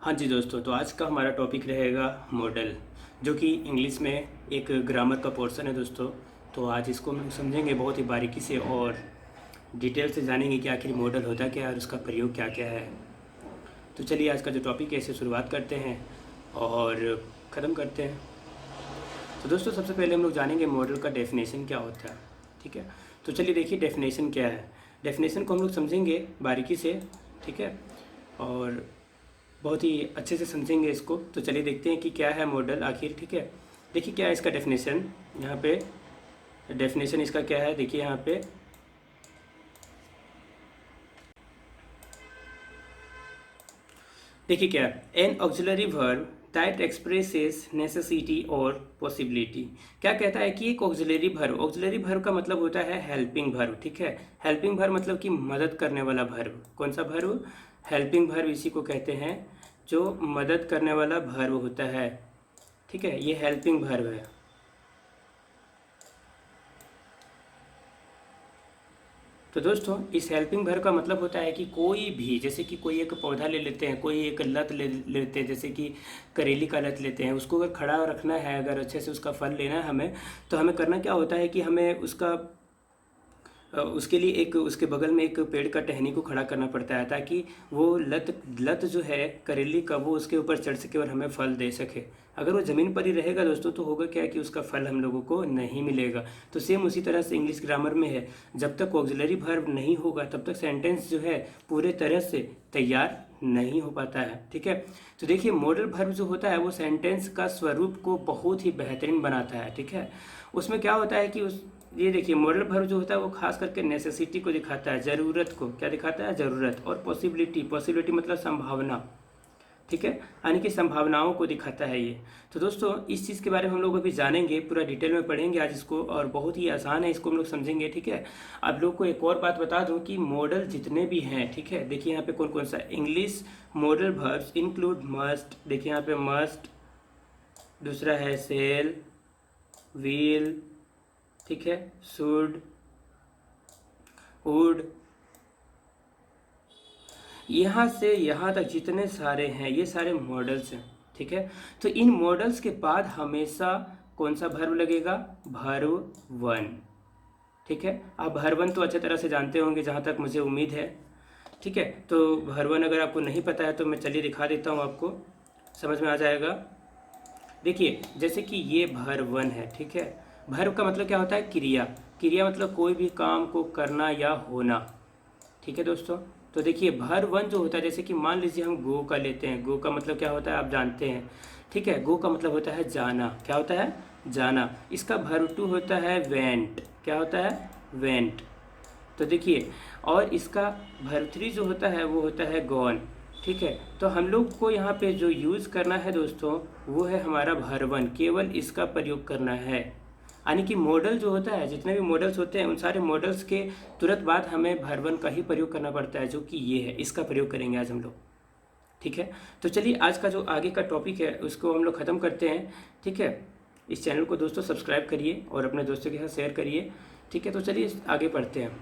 हाँ जी दोस्तों, तो आज का हमारा टॉपिक रहेगा मॉडल, जो कि इंग्लिश में एक ग्रामर का पोर्शन है दोस्तों। तो आज इसको हम समझेंगे बहुत ही बारीकी से और डिटेल से जानेंगे कि आखिर मॉडल होता क्या है और उसका प्रयोग क्या क्या है। तो चलिए आज का जो टॉपिक है इसे शुरुआत करते हैं और ख़त्म करते हैं। तो दोस्तों सबसे पहले हम लोग जानेंगे मॉडल का डेफिनेशन क्या होता है। ठीक है, तो चलिए देखिए डेफिनेशन क्या है। डेफिनेशन को हम लोग समझेंगे बारीकी से, ठीक है, और बहुत ही अच्छे से समझेंगे इसको। तो चलिए देखते हैं कि क्या है मॉडल आखिर। ठीक है, देखिए क्या है इसका डेफिनेशन। यहाँ पे डेफिनेशन इसका क्या है, देखिए यहाँ पे देखिए क्या है, N auxiliary verb that expresses necessity और पॉसिबिलिटी। क्या कहता है कि एक ऑक्सिलरी वर्ब का मतलब होता है हेल्पिंग वर्ब। ठीक है, हेल्पिंग वर्ब मतलब कि मदद करने वाला वर्ब। कौन सा वर्ब? हेल्पिंग वर्ब इसी को कहते हैं जो मदद करने वाला वर्ब होता है। ठीक है, ये हेल्पिंग वर्ब है। तो दोस्तों इस हेल्पिंग वर्ब का मतलब होता है कि कोई भी, जैसे कि कोई एक पौधा ले लेते हैं, कोई एक लत ले लेते हैं, जैसे कि करेली का लत लेते हैं, उसको अगर खड़ा रखना है, अगर अच्छे से उसका फल लेना है हमें, तो हमें करना क्या होता है कि हमें उसके लिए एक उसके बगल में एक पेड़ का टहनी को खड़ा करना पड़ता है, ताकि वो लत लत जो है करेली का वो उसके ऊपर चढ़ सके और हमें फल दे सके। अगर वो ज़मीन पर ही रहेगा दोस्तों तो होगा क्या कि उसका फल हम लोगों को नहीं मिलेगा। तो सेम उसी तरह से इंग्लिश ग्रामर में है, जब तक ऑक्सिलरी वर्ब नहीं होगा तब तक सेंटेंस जो है पूरे तरह से तैयार नहीं हो पाता है। ठीक है, तो देखिए मॉडल वर्ब जो होता है वो सेंटेंस का स्वरूप को बहुत ही बेहतरीन बनाता है। ठीक है, उसमें क्या होता है कि उस ये देखिए मॉडल वर्ब जो होता है वो खास करके नेसेसिटी को दिखाता है, ज़रूरत को। क्या दिखाता है? ज़रूरत। और पॉसिबिलिटी मतलब संभावना। ठीक है, यानी कि संभावनाओं को दिखाता है ये। तो दोस्तों इस चीज़ के बारे में हम लोग अभी जानेंगे, पूरा डिटेल में पढ़ेंगे आज इसको, और बहुत ही आसान है, इसको हम लोग समझेंगे। ठीक है, आप लोग को एक और बात बता दूं कि मॉडल जितने भी हैं, ठीक है, देखिए यहाँ पे कौन कौन सा English modal verbs include must. देखिए यहाँ पे मस्ट, दूसरा है सेल, विल, ठीक है, शुड, वुड, यहाँ से यहाँ तक जितने सारे हैं ये सारे मॉडल्स हैं। ठीक है, तो इन मॉडल्स के बाद हमेशा कौन सा वर्ब लगेगा? Verb one. ठीक है, आप वर्ब वन तो अच्छे तरह से जानते होंगे जहाँ तक मुझे उम्मीद है। ठीक है, तो वर्ब वन अगर आपको नहीं पता है तो मैं चलिए दिखा देता हूँ, आपको समझ में आ जाएगा। देखिए जैसे कि ये वर्ब वन है। ठीक है, वर्ब का मतलब क्या होता है? क्रिया। क्रिया मतलब कोई भी काम को करना या होना। ठीक है दोस्तों, तो देखिए वर्ब वन जो होता है, जैसे कि मान लीजिए हम गो का लेते हैं। गो का मतलब क्या होता है आप जानते हैं। ठीक है, गो का मतलब होता है जाना। क्या होता है? जाना। इसका वर्ब टू होता है वेंट। क्या होता है? वेंट। तो देखिए, और इसका वर्ब थ्री जो होता है वो होता है गॉन। ठीक है, तो हम लोग को यहाँ पे जो यूज़ करना है दोस्तों वो है हमारा वर्ब वन, केवल इसका प्रयोग करना है। यानी कि मॉडल जो होता है, जितने भी मॉडल्स होते हैं उन सारे मॉडल्स के तुरंत बाद हमें वर्ब वन का ही प्रयोग करना पड़ता है, जो कि ये है। इसका प्रयोग करेंगे आज हम लोग। ठीक है, तो चलिए आज का जो आगे का टॉपिक है उसको हम लोग ख़त्म करते हैं। ठीक है, इस चैनल को दोस्तों सब्सक्राइब करिए और अपने दोस्तों के साथ शेयर करिए। ठीक है, तो चलिए आगे बढ़ते हैं।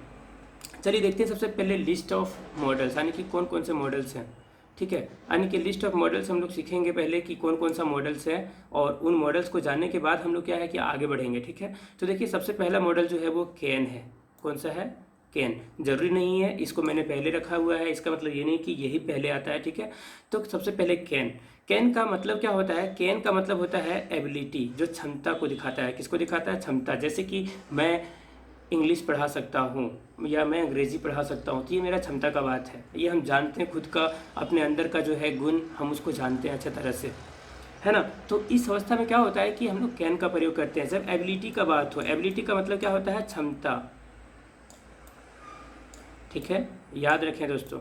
चलिए देखते हैं सबसे पहले लिस्ट ऑफ मॉडल्स, यानी कि कौन कौन से मॉडल्स हैं। ठीक है, यानी कि लिस्ट ऑफ मॉडल्स हम लोग सीखेंगे पहले कि कौन कौन सा मॉडल्स है, और उन मॉडल्स को जानने के बाद हम लोग क्या है कि आगे बढ़ेंगे। ठीक है, तो देखिए सबसे पहला मॉडल जो है वो कैन है। कौन सा है? कैन। जरूरी नहीं है इसको मैंने पहले रखा हुआ है, इसका मतलब ये नहीं कि यही पहले आता है। ठीक है, तो सबसे पहले कैन। कैन का मतलब क्या होता है? कैन का मतलब होता है एबिलिटी, जो क्षमता को दिखाता है। किसको दिखाता है? क्षमता। जैसे कि मैं इंग्लिश पढ़ा सकता हूँ या मैं अंग्रेज़ी पढ़ा सकता हूँ, तो ये मेरा क्षमता का बात है। ये हम जानते हैं, खुद का अपने अंदर का जो है गुण हम उसको जानते हैं अच्छे तरह से, है ना। तो इस अवस्था में क्या होता है कि हम लोग कैन का प्रयोग करते हैं जब एबिलिटी का बात हो। एबिलिटी का मतलब क्या होता है? क्षमता। ठीक है, याद रखें दोस्तों।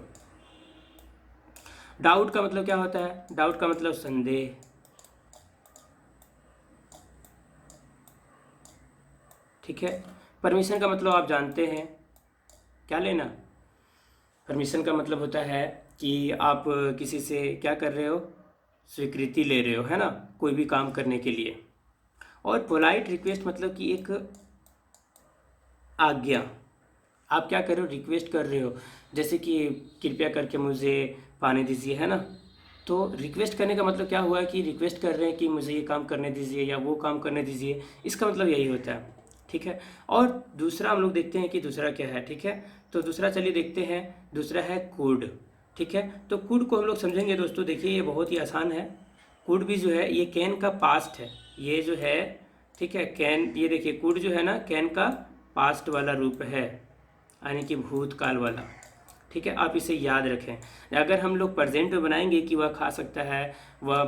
डाउट का मतलब क्या होता है? डाउट का मतलब संदेह। ठीक है, परमिशन का मतलब आप जानते हैं, क्या लेना? परमिशन का मतलब होता है कि आप किसी से क्या कर रहे हो? स्वीकृति ले रहे हो, है ना, कोई भी काम करने के लिए। और पोलाइट रिक्वेस्ट मतलब कि एक आज्ञा। आप क्या कर रहे हो? रिक्वेस्ट कर रहे हो, जैसे कि कृपया करके मुझे पानी दीजिए, है ना। तो रिक्वेस्ट करने का मतलब क्या हुआ कि रिक्वेस्ट कर रहे हैं कि मुझे ये काम करने दीजिए या वो काम करने दीजिए, इसका मतलब यही होता है। ठीक है। और दूसरा हम लोग देखते हैं कि दूसरा क्या है। ठीक है, तो दूसरा चलिए देखते हैं। दूसरा है कुड। ठीक है, तो कुड को हम लोग समझेंगे दोस्तों। देखिए ये बहुत ही आसान है। कुड भी जो है ये कैन का पास्ट है, ये जो है। ठीक है, कैन, ये देखिए कुड जो है ना, कैन का पास्ट वाला रूप है, यानी कि भूतकाल वाला। ठीक है, आप इसे याद रखें। अगर हम लोग प्रेजेंट में बनाएंगे कि वह खा सकता है, वह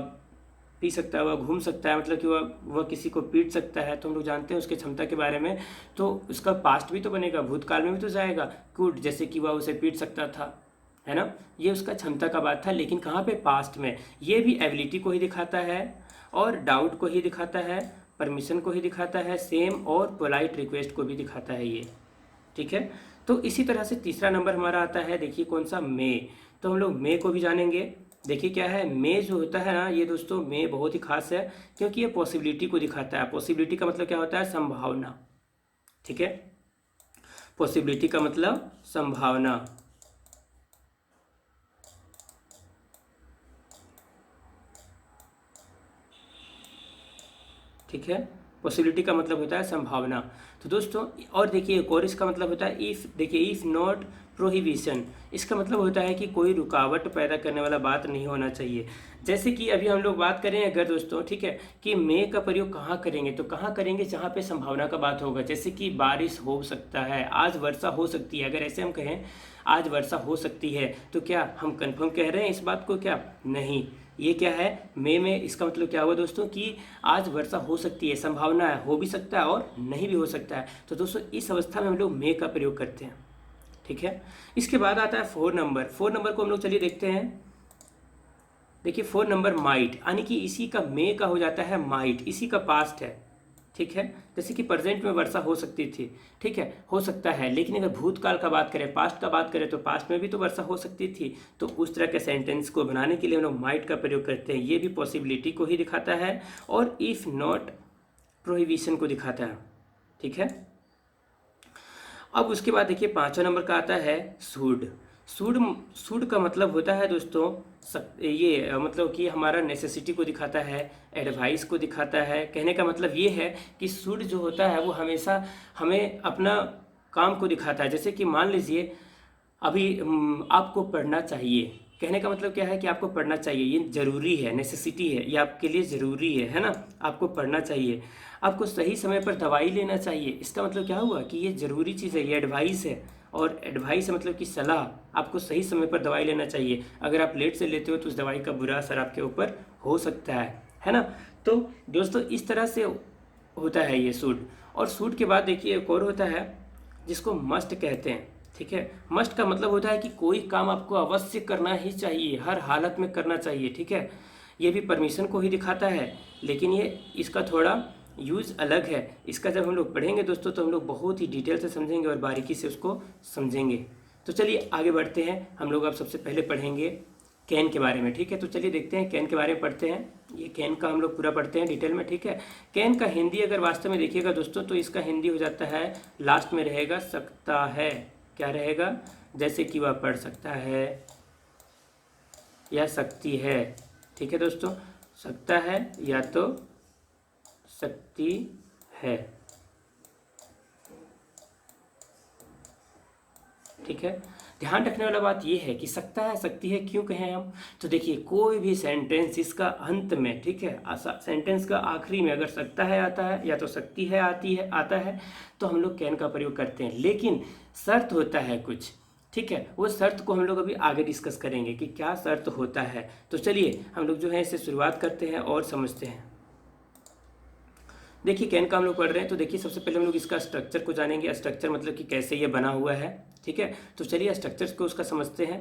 पी सकता है, वह घूम सकता है, मतलब कि वह किसी को पीट सकता है, तो हम लोग जानते हैं उसके क्षमता के बारे में, तो उसका पास्ट भी तो बनेगा, भूतकाल में भी तो जाएगा कुड, जैसे कि वह उसे पीट सकता था, है ना। ये उसका क्षमता का बात था, लेकिन कहाँ पे, पास्ट में। ये भी एबिलिटी को ही दिखाता है और डाउट को ही दिखाता है, परमिशन को ही दिखाता है सेम, और पोलाइट रिक्वेस्ट को भी दिखाता है ये। ठीक है, तो इसी तरह से तीसरा नंबर हमारा आता है, देखिए कौन सा, मे। तो हम लोग मे को भी जानेंगे। देखिए क्या है, मे जो होता है ना, ये दोस्तों मे बहुत ही खास है, क्योंकि ये पॉसिबिलिटी को दिखाता है। पॉसिबिलिटी का मतलब क्या होता है, संभावना। ठीक है, पॉसिबिलिटी का मतलब संभावना। ठीक है, पॉसिबिलिटी का मतलब होता है संभावना। तो दोस्तों, और देखिए एक और इसका मतलब होता है इफ़। देखिए इफ़ नॉट प्रोहिबिशन, इसका मतलब होता है कि कोई रुकावट पैदा करने वाला बात नहीं होना चाहिए। जैसे कि अभी हम लोग बात करें अगर दोस्तों, ठीक है, कि मे का प्रयोग कहाँ करेंगे, तो कहाँ करेंगे, जहाँ पे संभावना का बात होगा। जैसे कि बारिश हो सकता है, आज वर्षा हो सकती है, अगर ऐसे हम कहें आज वर्षा हो सकती है, तो क्या हम कंफर्म कह रहे हैं इस बात को, क्या नहीं। ये क्या है, मे में इसका मतलब क्या हुआ दोस्तों, कि आज वर्षा हो सकती है, संभावना है, हो भी सकता है और नहीं भी हो सकता है। तो दोस्तों इस अवस्था में हम लोग मे का प्रयोग करते हैं। ठीक है, इसके बाद आता है 4 नंबर। 4 नंबर को हम लोग चलिए देखते हैं। देखिए 4 नंबर माइट, यानी कि इसी का मे का हो जाता है माइट, इसी का पास्ट है। ठीक है, जैसे कि प्रेजेंट में वर्षा हो सकती थी, ठीक है, हो सकता है, लेकिन अगर भूतकाल का बात करें, पास्ट का बात करें, तो पास्ट में भी तो वर्षा हो सकती थी। तो उस तरह के सेंटेंस को बनाने के लिए हम लोग माइट का प्रयोग करते हैं। ये भी पॉसिबिलिटी को ही दिखाता है और इफ़ नॉट प्रोहिबिशन को दिखाता है। ठीक है, अब उसके बाद देखिए 5वां नंबर का आता है शुड। शुड, शुड का मतलब होता है दोस्तों ये मतलब कि हमारा नेसेसिटी को दिखाता है, एडवाइस को दिखाता है। कहने का मतलब ये है कि शुड जो होता है वो हमेशा हमें अपना काम को दिखाता है। जैसे कि मान लीजिए अभी आपको पढ़ना चाहिए, कहने का मतलब क्या है कि आपको पढ़ना चाहिए, ये ज़रूरी है, नेसेसिटी है, ये आपके लिए ज़रूरी है ना, आपको पढ़ना चाहिए। आपको सही समय पर दवाई लेना चाहिए, इसका मतलब क्या हुआ कि ये ज़रूरी चीज़ है, ये एडवाइस है। और एडवाइस है मतलब कि सलाह, आपको सही समय पर दवाई लेना चाहिए। अगर आप लेट से लेते हो तो उस दवाई का बुरा असर आपके ऊपर हो सकता है ना। तो दोस्तों इस तरह से होता है ये शुड। और शुड के बाद देखिए एक और होता है जिसको मस्ट कहते हैं। ठीक है, मस्ट का मतलब होता है कि कोई काम आपको अवश्य करना ही चाहिए, हर हालत में करना चाहिए। ठीक है, ये भी परमिशन को ही दिखाता है, लेकिन ये इसका थोड़ा यूज़ अलग है। इसका जब हम लोग पढ़ेंगे दोस्तों तो हम लोग बहुत ही डिटेल से समझेंगे और बारीकी से उसको समझेंगे। तो चलिए आगे बढ़ते हैं। हम लोग अब सबसे पहले पढ़ेंगे कैन के बारे में। ठीक है, तो चलिए देखते हैं कैन के बारे में पढ़ते हैं। ये कैन का हम लोग पूरा पढ़ते हैं डिटेल में। ठीक है, कैन का हिंदी अगर वास्तव में देखिएगा दोस्तों, तो इसका हिंदी हो जाता है, लास्ट में रहेगा सकता है। क्या रहेगा, जैसे कि वह पढ़ सकता है या सकती है। ठीक है दोस्तों, सकता है या तो सकती है। ठीक है, ध्यान रखने वाला बात यह है कि सकता है सकती है क्यों कहें हम, तो देखिए कोई भी सेंटेंस इसका अंत में, ठीक है, सेंटेंस का आखिरी में अगर सकता है आता है या तो सकती है आती है आता है, तो हम लोग कैन का प्रयोग करते हैं। लेकिन शर्त होता है कुछ, ठीक है, वो शर्त को हम लोग अभी आगे डिस्कस करेंगे कि क्या शर्त होता है। तो चलिए हम लोग जो है इसे शुरुआत करते हैं और समझते हैं। देखिए कैन का हम लोग पढ़ रहे हैं, तो देखिए सबसे पहले हम लोग इसका स्ट्रक्चर को जानेंगे। स्ट्रक्चर मतलब कि कैसे ये बना हुआ है। ठीक है, तो चलिए स्ट्रक्चर्स को उसका समझते हैं।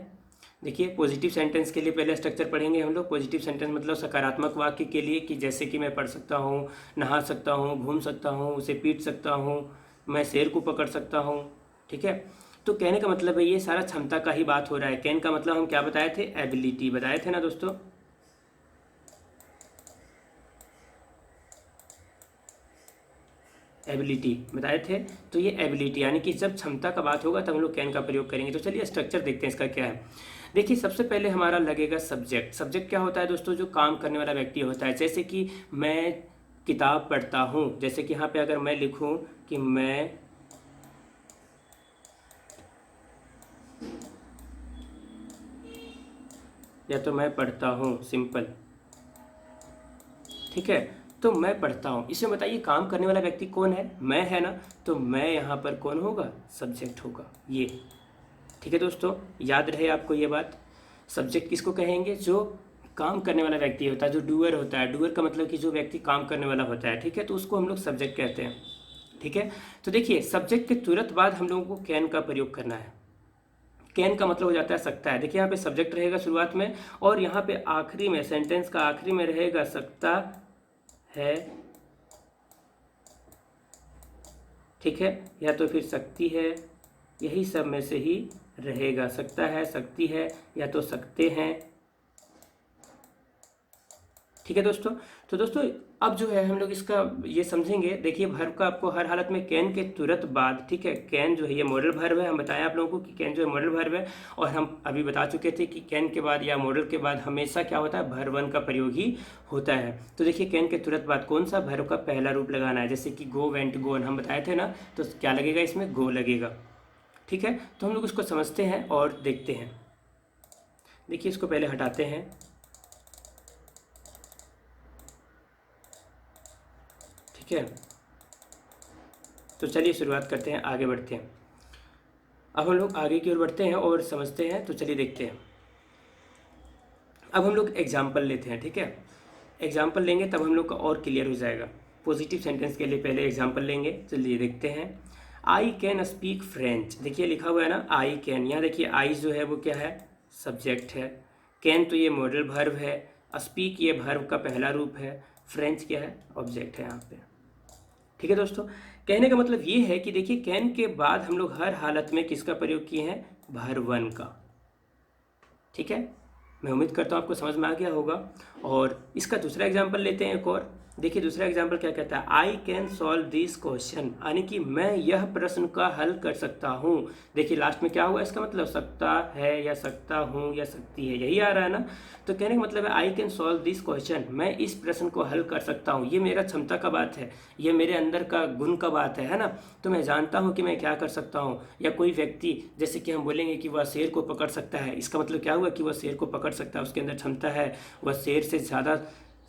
देखिए पॉजिटिव सेंटेंस के लिए पहले स्ट्रक्चर पढ़ेंगे हम लोग। पॉजिटिव सेंटेंस मतलब सकारात्मक वाक्य के लिए, कि जैसे कि मैं पढ़ सकता हूँ, नहा सकता हूँ, घूम सकता हूँ, उसे पीट सकता हूँ, मैं शेर को पकड़ सकता हूँ। ठीक है, तो कहने का मतलब है ये सारा क्षमता का ही बात हो रहा है। कैन का मतलब हम क्या बताए थे, एबिलिटी बताए थे ना दोस्तों। एबिलिटी बताए थे, तो ये एबिलिटी यानी कि जब क्षमता का बात होगा तब हम लोग कैन का प्रयोग करेंगे। तो चलिए स्ट्रक्चर देखते हैं इसका क्या है। देखिए सबसे पहले हमारा लगेगा सब्जेक्ट। सब्जेक्ट क्या होता है दोस्तों? जो काम करने वाला व्यक्ति होता है। जैसे कि मैं किताब पढ़ता हूँ, जैसे कि यहाँ पे अगर मैं लिखूँ कि मैं या तो मैं पढ़ता हूँ, सिंपल, ठीक है। तो मैं पढ़ता हूँ, इसमें बताइए काम करने वाला व्यक्ति कौन है? मैं, है ना। तो मैं यहाँ पर कौन होगा? सब्जेक्ट होगा ये, ठीक है दोस्तों। याद रहे आपको ये बात। सब्जेक्ट किसको कहेंगे? जो काम करने वाला व्यक्ति होता है, जो डूअर होता है। डूअर का मतलब कि जो व्यक्ति काम करने वाला होता है, ठीक है। तो उसको हम लोग सब्जेक्ट कहते हैं, ठीक है। तो देखिए सब्जेक्ट के तुरंत बाद हम लोगों को कैन का प्रयोग करना है। कैन का मतलब हो जाता है सकता है। देखिए यहाँ पे सब्जेक्ट रहेगा शुरुआत में, और यहाँ पे आखिरी में, सेंटेंस का आखिरी में रहेगा सकता है, ठीक है, या तो फिर सकती है, यही सब में से ही रहेगा। सकता है, सकती है, या तो सकते हैं, ठीक है दोस्तों। तो दोस्तों अब जो है हम लोग इसका ये समझेंगे। देखिए वर्ब का आपको हर हालत में कैन के तुरंत बाद, ठीक है, कैन जो है ये मॉडल वर्ब है। हम बताएं आप लोगों को कि कैन जो है मॉडल वर्ब है, और हम अभी बता चुके थे कि कैन के बाद या मॉडल के बाद हमेशा क्या होता है? वर्ब वन का प्रयोग ही होता है। तो देखिए कैन के तुरंत बाद कौन सा? वर्ब का पहला रूप लगाना है। जैसे कि गो, वेंट, गोन हम बताए थे ना, तो क्या लगेगा इसमें? गो लगेगा, ठीक है। तो हम लोग उसको समझते हैं और देखते हैं। देखिए इसको पहले हटाते हैं, ठीक है। तो चलिए शुरुआत करते हैं, आगे बढ़ते हैं। अब हम लोग आगे की ओर बढ़ते हैं और समझते हैं। तो चलिए देखते हैं। अब हम लोग एग्जाम्पल लेते हैं, ठीक है। एग्जाम्पल लेंगे तब हम लोग का और क्लियर हो जाएगा। पॉजिटिव सेंटेंस के लिए पहले एग्जाम्पल लेंगे। चलिए देखते हैं। I can speak French. देखिए लिखा हुआ है ना आई कैन। यहाँ देखिए आई जो है वो क्या है? सब्जेक्ट है। कैन तो ये मॉडल वर्ब है। स्पीक ये वर्ब का पहला रूप है। फ्रेंच क्या है? ऑब्जेक्ट है यहाँ पे, ठीक है दोस्तों। कहने का मतलब ये है कि देखिए कैन के बाद हम लोग हर हालत में किसका प्रयोग किए हैं? वर्ब वन का, ठीक है। मैं उम्मीद करता हूँ आपको समझ में आ गया होगा। और इसका दूसरा एग्जाम्पल लेते हैं एक और। देखिए दूसरा एग्जाम्पल क्या कहता है? I can solve this question, यानी कि मैं यह प्रश्न का हल कर सकता हूँ। देखिए लास्ट में क्या हुआ? इसका मतलब सकता है या सकता हूँ या सकती है, यही आ रहा है ना। तो कहने का मतलब है I can solve this question, मैं इस प्रश्न को हल कर सकता हूँ। ये मेरा क्षमता का बात है, ये मेरे अंदर का गुण का बात है ना। तो मैं जानता हूँ कि मैं क्या कर सकता हूँ। या कोई व्यक्ति, जैसे कि हम बोलेंगे कि वह शेर को पकड़ सकता है, इसका मतलब क्या हुआ? कि वह शेर को पकड़ सकता है, उसके अंदर क्षमता है, वह शेर से ज़्यादा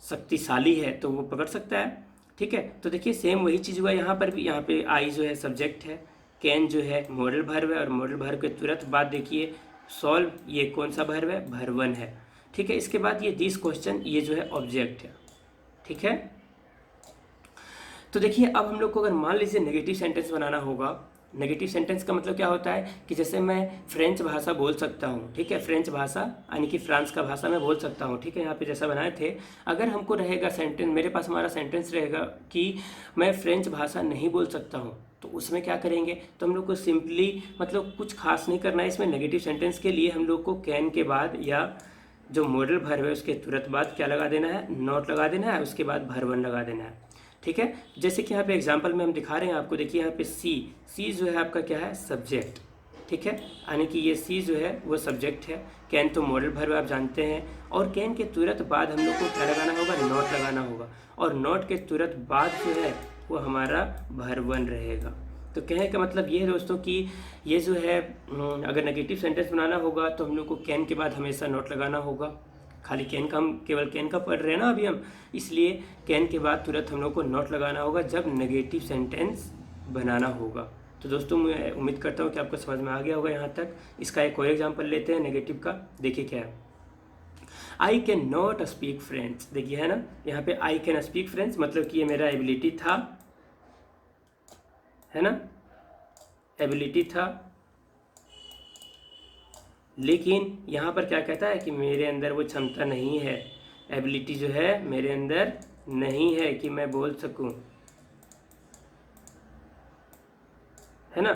शक्तिशाली है, तो वो पकड़ सकता है, ठीक है। तो देखिए सेम वही चीज़ हुआ यहाँ पर भी। यहाँ पे आई जो है सब्जेक्ट है, कैन जो है मॉडल वर्ब है, और मॉडल वर्ब के तुरंत बाद देखिए सॉल्व ये कौन सा वर्ब है? वर्ब वन है, ठीक है। इसके बाद ये दिस क्वेश्चन ये जो है ऑब्जेक्ट है, ठीक है। तो देखिए अब हम लोग को अगर मान लीजिए नेगेटिव सेंटेंस बनाना होगा। नेगेटिव सेंटेंस का मतलब क्या होता है? कि जैसे मैं फ्रेंच भाषा बोल सकता हूँ, ठीक है। फ्रेंच भाषा यानी कि फ्रांस का भाषा मैं बोल सकता हूँ, ठीक है। यहाँ पे जैसा बनाए थे, अगर हमको रहेगा सेंटेंस, मेरे पास हमारा सेंटेंस रहेगा कि मैं फ्रेंच भाषा नहीं बोल सकता हूँ, तो उसमें क्या करेंगे? तो हम लोग को सिंपली मतलब कुछ खास नहीं करना है इसमें। नेगेटिव सेंटेंस के लिए हम लोग को कैन के बाद या जो मॉडल वर्ब है उसके तुरंत बाद क्या लगा देना है? नॉट लगा देना है, उसके बाद वर्ब वन लगा देना है, ठीक है। जैसे कि यहाँ पे एग्जांपल में हम दिखा रहे हैं आपको। देखिए यहाँ पे सी जो है आपका क्या है? सब्जेक्ट, ठीक है। यानी कि ये सी जो है वो सब्जेक्ट है। कैन तो मॉडल वर्ब आप जानते हैं, और कैन के तुरंत बाद हम लोग को क्या लगाना होगा? नॉट लगाना होगा, और नॉट के तुरंत बाद जो है वो हमारा वर्ब वन रहेगा। तो कहने का मतलब ये है दोस्तों कि ये जो है अगर नेगेटिव सेंटेंस बनाना होगा तो हम लोग को कैन के बाद हमेशा नॉट लगाना होगा। खाली कैन का, हम केवल कैन का पढ़ रहे हैं ना अभी हम, इसलिए कैन के बाद तुरंत हम लोग को नॉट लगाना होगा जब नेगेटिव सेंटेंस बनाना होगा। तो दोस्तों मैं उम्मीद करता हूँ कि आपको समझ में आ गया होगा यहाँ तक। इसका एक और एग्जांपल लेते हैं नेगेटिव का। देखिए क्या है? I can not speak French. देखिए है ना, यहाँ पे आई कैन स्पीक फ्रेंच मतलब कि ये मेरा एबिलिटी था, है ना, एबिलिटी था। लेकिन यहाँ पर क्या कहता है? कि मेरे अंदर वो क्षमता नहीं है, एबिलिटी जो है मेरे अंदर नहीं है कि मैं बोल सकूं, है ना।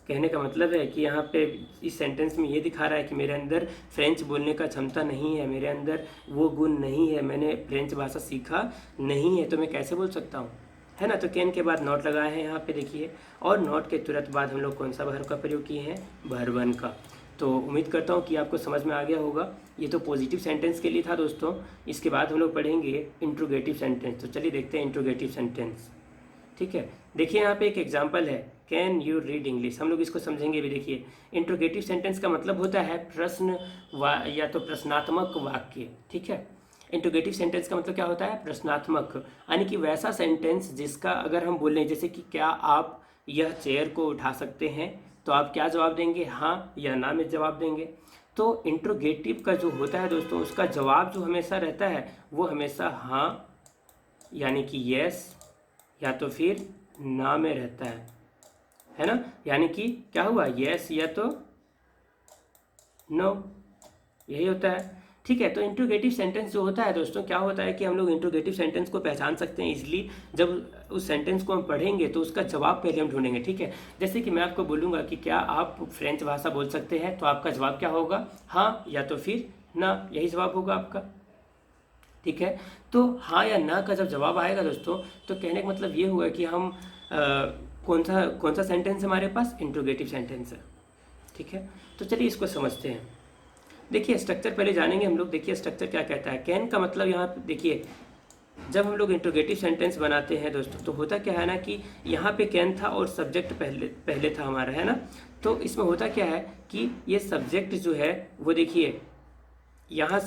कहने का मतलब है कि यहाँ पे इस सेंटेंस में ये दिखा रहा है कि मेरे अंदर फ्रेंच बोलने का क्षमता नहीं है, मेरे अंदर वो गुण नहीं है, मैंने फ्रेंच भाषा सीखा नहीं है, तो मैं कैसे बोल सकता हूँ, है ना। तो कैन के बाद नॉट लगाए हैं यहाँ पे देखिए, और नॉट के तुरंत बाद हम लोग कौन सा वर्ब का प्रयोग किए हैं? वर्ब वन का। तो उम्मीद करता हूँ कि आपको समझ में आ गया होगा। ये तो पॉजिटिव सेंटेंस के लिए था दोस्तों। इसके बाद हम लोग पढ़ेंगे इंट्रोगेटिव सेंटेंस। तो चलिए देखते हैं इंट्रोगेटिव सेंटेंस। ठीक है, देखिए यहाँ पे एक एग्जांपल है, कैन यू रीड इंग्लिश। हम लोग इसको समझेंगे भी। देखिए, इंट्रोगेटिव सेंटेंस का मतलब होता है प्रश्न या तो प्रश्नात्मक वाक्य। ठीक है, इंट्रोगेटिव सेंटेंस का मतलब क्या होता है? प्रश्नात्मक, यानी कि वैसा सेंटेंस जिसका अगर हम बोलें जैसे कि क्या आप यह चेयर को उठा सकते हैं, तो आप क्या जवाब देंगे? हाँ या ना में जवाब देंगे। तो इंट्रोगेटिव का जो होता है दोस्तों, उसका जवाब जो हमेशा रहता है वो हमेशा हाँ यानी कि यस या तो फिर ना में रहता है ना। यानी कि क्या हुआ? यस या तो नो, यही होता है। ठीक है, तो इंट्रोगेटिव सेंटेंस जो होता है दोस्तों, क्या होता है कि हम लोग इंट्रोगेटिव सेंटेंस को पहचान सकते हैं इजली जब उस सेंटेंस को हम पढ़ेंगे तो उसका जवाब पहले हम ढूंढेंगे। ठीक है, जैसे कि मैं आपको बोलूँगा कि क्या आप फ्रेंच भाषा बोल सकते हैं, तो आपका जवाब क्या होगा? हाँ या तो फिर ना, यही जवाब होगा आपका। ठीक है, तो हाँ या ना का जब जवाब आएगा दोस्तों, तो कहने का मतलब ये हुआ कि हम कौन सा सेंटेंस हमारे पास? इंट्रोगेटिव सेंटेंस है। ठीक है, तो चलिए इसको समझते हैं। देखिए स्ट्रक्चर पहले जानेंगे हम लोग। देखिए स्ट्रक्चर क्या कहता है। कैन का मतलब यहाँ पे देखिए, जब हम लोग इंट्रोगेटिव सेंटेंस बनाते हैं दोस्तों, तो होता क्या है ना कि यहाँ पे कैन था और सब्जेक्ट पहले पहले था हमारा, है ना। तो इसमें होता क्या है कि ये सब्जेक्ट जो है वो देखिए यहाँ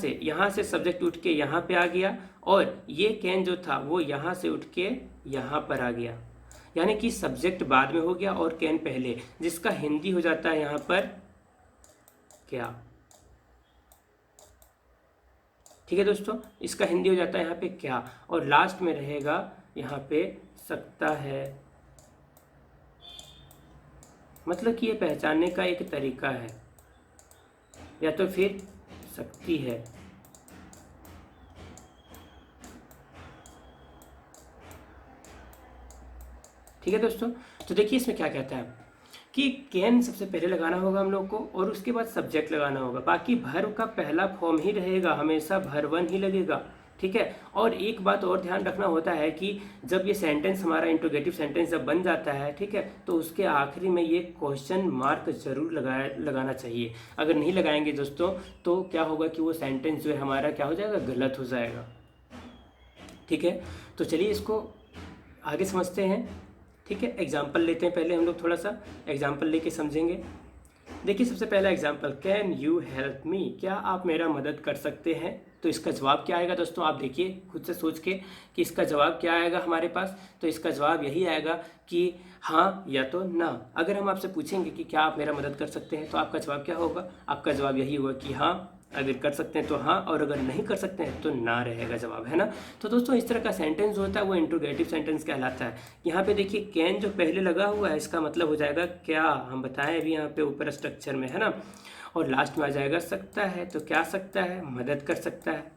से सब्जेक्ट उठ के यहाँ पे आ गया, और ये कैन जो था वो यहाँ से उठ के यहाँ पर आ गया। यानी कि सब्जेक्ट बाद में हो गया और कैन पहले, जिसका हिंदी हो जाता है यहाँ पर क्या। ठीक है दोस्तों, इसका हिंदी हो जाता है यहाँ पे क्या, और लास्ट में रहेगा यहाँ पे सकता है। मतलब कि ये पहचानने का एक तरीका है, या तो फिर सकती है। ठीक है दोस्तों, तो देखिए इसमें क्या कहता है कि कैन सबसे पहले लगाना होगा हम लोग को, और उसके बाद सब्जेक्ट लगाना होगा। बाकी भर्व का पहला फॉर्म ही रहेगा, हमेशा भरवन ही लगेगा। ठीक है, और एक बात और ध्यान रखना होता है कि जब ये सेंटेंस हमारा इंट्रोगेटिव सेंटेंस जब बन जाता है, ठीक है, तो उसके आखिरी में ये क्वेश्चन मार्क जरूर लगाना चाहिए। अगर नहीं लगाएंगे दोस्तों, तो क्या होगा कि वो सेंटेंस जो है हमारा क्या हो जाएगा? गलत हो जाएगा। ठीक है, तो चलिए इसको आगे समझते हैं। ठीक है, एग्जाम्पल लेते हैं पहले हम लोग, थोड़ा सा एग्जाम्पल लेके समझेंगे। देखिए सबसे पहला example, can you help me, क्या आप मेरा मदद कर सकते हैं। तो इसका जवाब क्या आएगा दोस्तों? आप देखिए खुद से सोच के कि इसका जवाब क्या आएगा हमारे पास। तो इसका जवाब यही आएगा कि हाँ या तो ना। अगर हम आपसे पूछेंगे कि क्या आप मेरा मदद कर सकते हैं, तो आपका जवाब क्या होगा? आपका जवाब यही होगा कि हाँ, अगर कर सकते हैं तो हाँ, और अगर नहीं कर सकते हैं तो ना रहेगा जवाब, है ना। तो दोस्तों इस तरह का सेंटेंस होता है वो इंट्रोगेटिव सेंटेंस कहलाता है। यहाँ पे देखिए कैन जो पहले लगा हुआ है, इसका मतलब हो जाएगा क्या, हम बताएं अभी यहाँ पे ऊपर स्ट्रक्चर में, है ना। और लास्ट में आ जाएगा सकता है, तो क्या सकता है? मदद कर सकता है।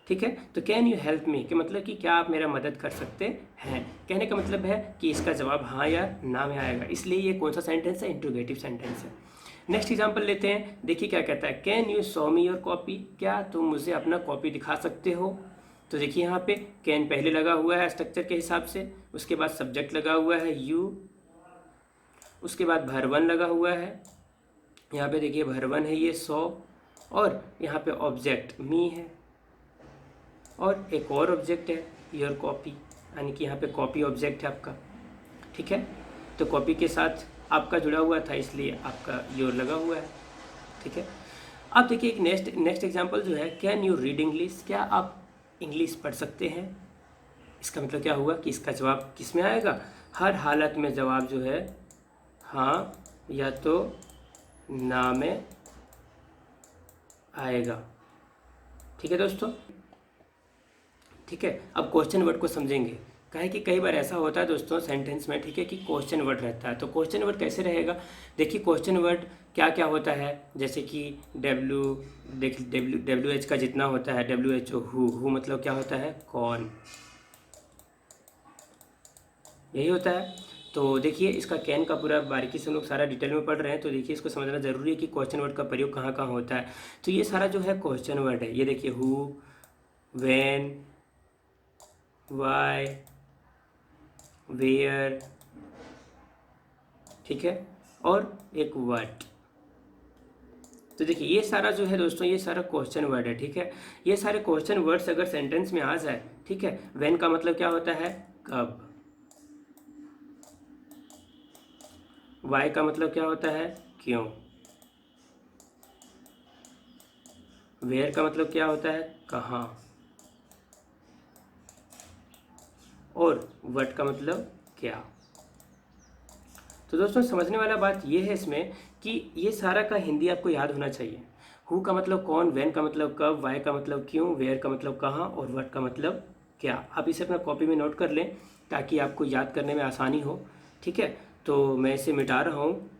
ठीक है, तो कैन यू हेल्प मी के मतलब कि क्या आप मेरा मदद कर सकते हैं। कहने का मतलब है कि इसका जवाब हाँ या ना में आएगा, इसलिए ये कौन सा सेंटेंस है? इंट्रोगेटिव सेंटेंस है। नेक्स्ट एग्जांपल लेते हैं। देखिए क्या कहता है, can you show me your copy, क्या तुम मुझे अपना कॉपी दिखा सकते हो। तो देखिए यहाँ पे कैन पहले लगा हुआ है स्ट्रक्चर के हिसाब से, उसके बाद सब्जेक्ट लगा हुआ है यू, उसके बाद भरवन लगा हुआ है। यहाँ पे देखिए भरवन है ये सो, और यहाँ पे ऑब्जेक्ट मी है, और एक और ऑब्जेक्ट है योर कॉपी, यानी कि यहाँ पे कॉपी ऑब्जेक्ट है आपका। ठीक है, तो कॉपी के साथ आपका जुड़ा हुआ था इसलिए आपका योर लगा हुआ है। ठीक है, अब देखिए एक नेक्स्ट एग्जांपल जो है, कैन यू रीड इंग्लिश, क्या आप इंग्लिश पढ़ सकते हैं। इसका मतलब क्या हुआ कि इसका जवाब किस में आएगा? हर हालत में जवाब जो है हाँ या तो ना में आएगा। ठीक है दोस्तों, ठीक है, अब क्वेश्चन वर्ड को समझेंगे। काहे कि कई बार ऐसा होता है दोस्तों सेंटेंस में, ठीक है, कि क्वेश्चन वर्ड रहता है। तो क्वेश्चन वर्ड कैसे रहेगा? देखिए क्वेश्चन वर्ड क्या क्या होता है, जैसे कि डब्ल्यू एच का जितना होता है, डब्ल्यू एच ओ हु मतलब क्या होता है? कौन, यही होता है। तो देखिए इसका कैन का पूरा बारीकी से हम लोग सारा डिटेल में पढ़ रहे हैं, तो देखिए इसको समझना जरूरी है कि क्वेश्चन वर्ड का प्रयोग कहाँ कहाँ होता है। तो ये सारा जो है क्वेश्चन वर्ड है। ये देखिए हु, व्हेन, व्हाई, वेयर, ठीक है, और एक वट। तो देखिए ये सारा जो है दोस्तों, ये सारा क्वेश्चन वर्ड है, ठीक है। ये सारे क्वेश्चन वर्ड्स अगर सेंटेंस में आ जाए, ठीक है, व्हेन का मतलब क्या होता है, कब। वाई का मतलब क्या होता है, क्यों। वेयर का मतलब क्या होता है, कहाँ। और व्हाट का मतलब क्या। तो दोस्तों समझने वाला बात ये है इसमें कि ये सारा का हिंदी आपको याद होना चाहिए। हु का मतलब कौन, व्हेन का मतलब कब, वाई का मतलब क्यों, वेयर का मतलब कहाँ, और व्हाट का मतलब क्या। आप इसे अपना कॉपी में नोट कर लें ताकि आपको याद करने में आसानी हो, ठीक है। तो मैं इसे मिटा रहा हूँ।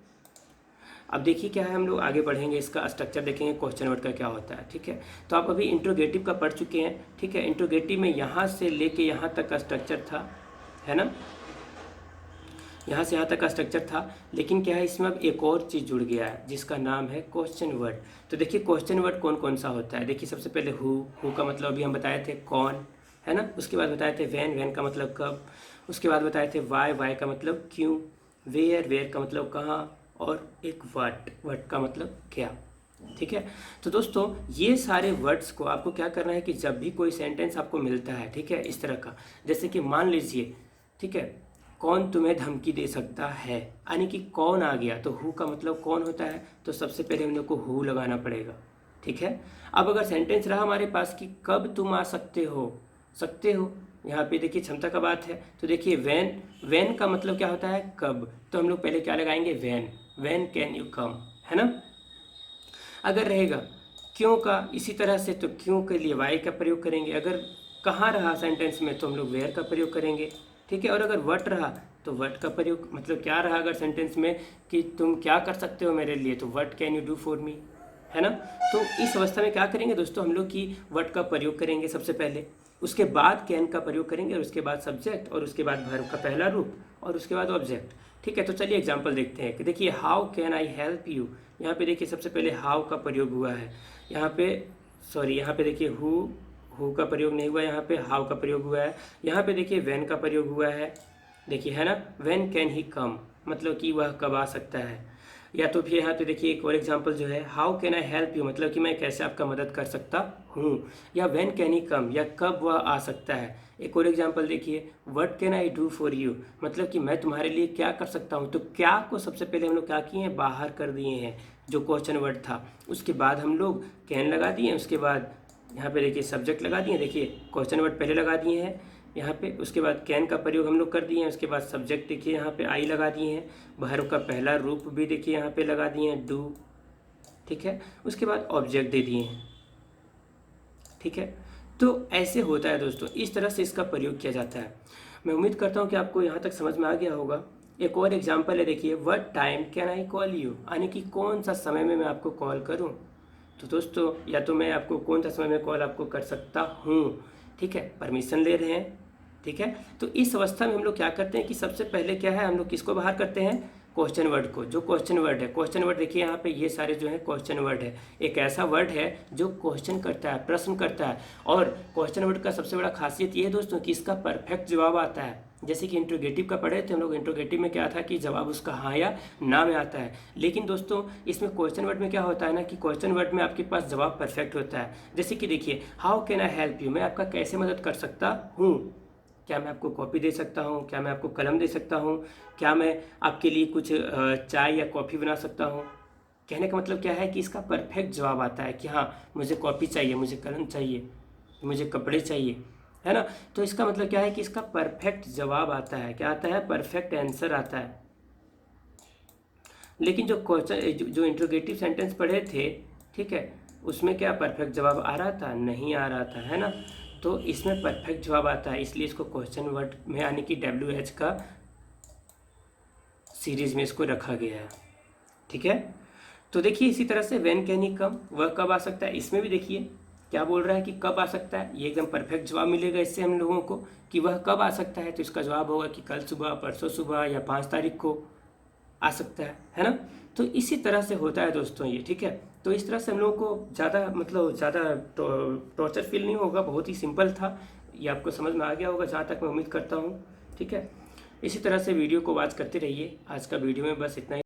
अब देखिए क्या है, हम लोग आगे बढ़ेंगे, इसका स्ट्रक्चर देखेंगे, क्वेश्चन वर्ड का क्या होता है, ठीक है। तो आप अभी इंट्रोगेटिव का पढ़ चुके हैं, ठीक है। इंट्रोगेटिव में यहाँ से लेके यहाँ तक का स्ट्रक्चर था, है ना, यहाँ से यहाँ तक का स्ट्रक्चर था। लेकिन क्या है, इसमें अब एक और चीज़ जुड़ गया है जिसका नाम है क्वेश्चन वर्ड। तो देखिए क्वेश्चन वर्ड कौन कौन सा होता है। देखिए सबसे पहले हु का मतलब अभी हम बताए थे कौन, है ना। उसके बाद बताए थे व्हेन का मतलब कब। उसके बाद बताए थे वाई का मतलब क्यों। वेयर का मतलब कहाँ। और एक व्हाट का मतलब क्या, ठीक है। तो दोस्तों ये सारे वर्ड्स को आपको क्या करना है कि जब भी कोई सेंटेंस आपको मिलता है, ठीक है, इस तरह का, जैसे कि मान लीजिए, ठीक है, कौन तुम्हें धमकी दे सकता है, यानी कि कौन आ गया, तो हु का मतलब कौन होता है, तो सबसे पहले हम लोग को हु लगाना पड़ेगा, ठीक है। अब अगर सेंटेंस रहा हमारे पास कि कब तुम आ सकते हो, यहाँ पे देखिए क्षमता का बात है। तो देखिए व्हेन का मतलब क्या होता है, कब। तो हम लोग पहले क्या लगाएंगे, व्हेन कैन यू कम, है ना। अगर रहेगा क्यों का इसी तरह से, तो क्यों के लिए वाई का प्रयोग करेंगे। अगर कहाँ रहा सेंटेंस में तो हम लोग वेयर का प्रयोग करेंगे, ठीक है। और अगर वट रहा तो वट का प्रयोग, मतलब क्या रहा अगर सेंटेंस में कि तुम क्या कर सकते हो मेरे लिए, तो what can you do for me, है ना। तो इस अवस्था में क्या करेंगे दोस्तों, हम लोग की वट का प्रयोग करेंगे सबसे पहले, उसके बाद कैन का प्रयोग करेंगे, और उसके बाद सब्जेक्ट, और उसके बाद वर्ब का पहला रूप, और उसके बाद ऑब्जेक्ट, ठीक है। तो चलिए एग्जांपल देखते हैं कि देखिए how can I help you. यहाँ पे देखिए सबसे पहले हाउ का प्रयोग हुआ है, यहाँ पे यहाँ पे देखिए हु का प्रयोग नहीं हुआ, यहाँ पे हाउ का प्रयोग हुआ है। यहाँ पे देखिए व्हेन का प्रयोग हुआ है, देखिए, है ना। व्हेन कैन ही कम, मतलब कि वह कब आ सकता है। या तो फिर यहाँ पे देखिए एक और एग्जांपल जो है, how can I help you, मतलब कि मैं कैसे आपका मदद कर सकता हूँ। या व्हेन कैन ही कम, या कब वह आ सकता है। एक और एग्जांपल देखिए, what can I do for you, मतलब कि मैं तुम्हारे लिए क्या कर सकता हूँ। तो क्या को सबसे पहले हम लोग क्या किए हैं, बाहर कर दिए हैं, जो क्वेश्चन वर्ड था। उसके बाद हम लोग कैन लगा दिए, उसके बाद यहाँ पे देखिए सब्जेक्ट लगा दिए, देखिए क्वेश्चन वर्ड पहले लगा दिए हैं यहाँ पे, उसके बाद कैन का प्रयोग हम लोग कर दिए हैं, उसके बाद सब्जेक्ट देखिए यहाँ पे आई लगा दिए हैं, वर्ब का पहला रूप भी देखिए यहाँ पे लगा दिए हैं, डू, ठीक है। उसके बाद ऑब्जेक्ट दे दिए हैं, ठीक है। तो ऐसे होता है दोस्तों, इस तरह से इसका प्रयोग किया जाता है। मैं उम्मीद करता हूँ कि आपको यहाँ तक समझ में आ गया होगा। एक और एग्जाम्पल है, देखिए what time can I call you, यानी कि कौन सा समय में मैं आपको कॉल करूँ। तो दोस्तों या तो मैं आपको कौन सा समय में कॉल आपको कर सकता हूँ, ठीक है, परमिशन ले रहे हैं, ठीक है। तो इस अवस्था में हम लोग क्या करते हैं कि सबसे पहले क्या है, हम लोग किसको बाहर करते हैं, क्वेश्चन वर्ड को। जो क्वेश्चन वर्ड है, क्वेश्चन वर्ड देखिए यहाँ पे ये सारे जो है क्वेश्चन वर्ड है, एक ऐसा वर्ड है जो क्वेश्चन करता है, प्रश्न करता है। और क्वेश्चन वर्ड का सबसे बड़ा खासियत ये है दोस्तों कि इसका परफेक्ट जवाब आता है। जैसे कि इंट्रोगेटिव का पढ़े थे हम लोग, इंट्रोगेटिव में क्या था कि जवाब उसका हाँ या ना में आता है। लेकिन दोस्तों इसमें क्वेश्चन वर्ड में क्या होता है ना कि क्वेश्चन वर्ड में आपके पास जवाब परफेक्ट होता है। जैसे कि देखिए how can I help you, मैं आपका कैसे मदद कर सकता हूँ। क्या मैं आपको कॉपी दे सकता हूँ, क्या मैं आपको कलम दे सकता हूँ, क्या मैं आपके लिए कुछ चाय या कॉफ़ी बना सकता हूँ। कहने का मतलब क्या है कि इसका परफेक्ट जवाब आता है कि हाँ मुझे कॉफ़ी चाहिए, मुझे कलम चाहिए, मुझे कपड़े चाहिए, है ना। तो इसका मतलब क्या है कि इसका परफेक्ट जवाब आता है, क्या आता है, परफेक्ट आंसर आता है। लेकिन जो क्वेश्चन जो इंट्रोगेटिव सेंटेंस पढ़े थे, ठीक है, उसमें क्या परफेक्ट जवाब आ रहा था, नहीं आ रहा था, है ना। तो इसमें परफेक्ट जवाब आता है, इसलिए इसको क्वेश्चन वर्ड में यानी कि WH का सीरीज में इसको रखा गया है, ठीक है। तो देखिए इसी तरह से व्हेन कैन ही कम, वह कब आ सकता है। इसमें भी देखिए क्या बोल रहा है कि कब आ सकता है, ये एकदम परफेक्ट जवाब मिलेगा इससे हम लोगों को कि वह कब आ सकता है। तो इसका जवाब होगा कि कल सुबह, परसों सुबह, या 5 तारीख को आ सकता है ना। तो इसी तरह से होता है दोस्तों ये, ठीक है। तो इस तरह से हम लोगों को ज़्यादा टॉर्चर फील नहीं होगा, बहुत ही सिंपल था। ये आपको समझ में आ गया होगा जहाँ तक मैं उम्मीद करता हूँ, ठीक है। इसी तरह से वीडियो को वॉच करते रहिए। आज का वीडियो में बस इतना ही।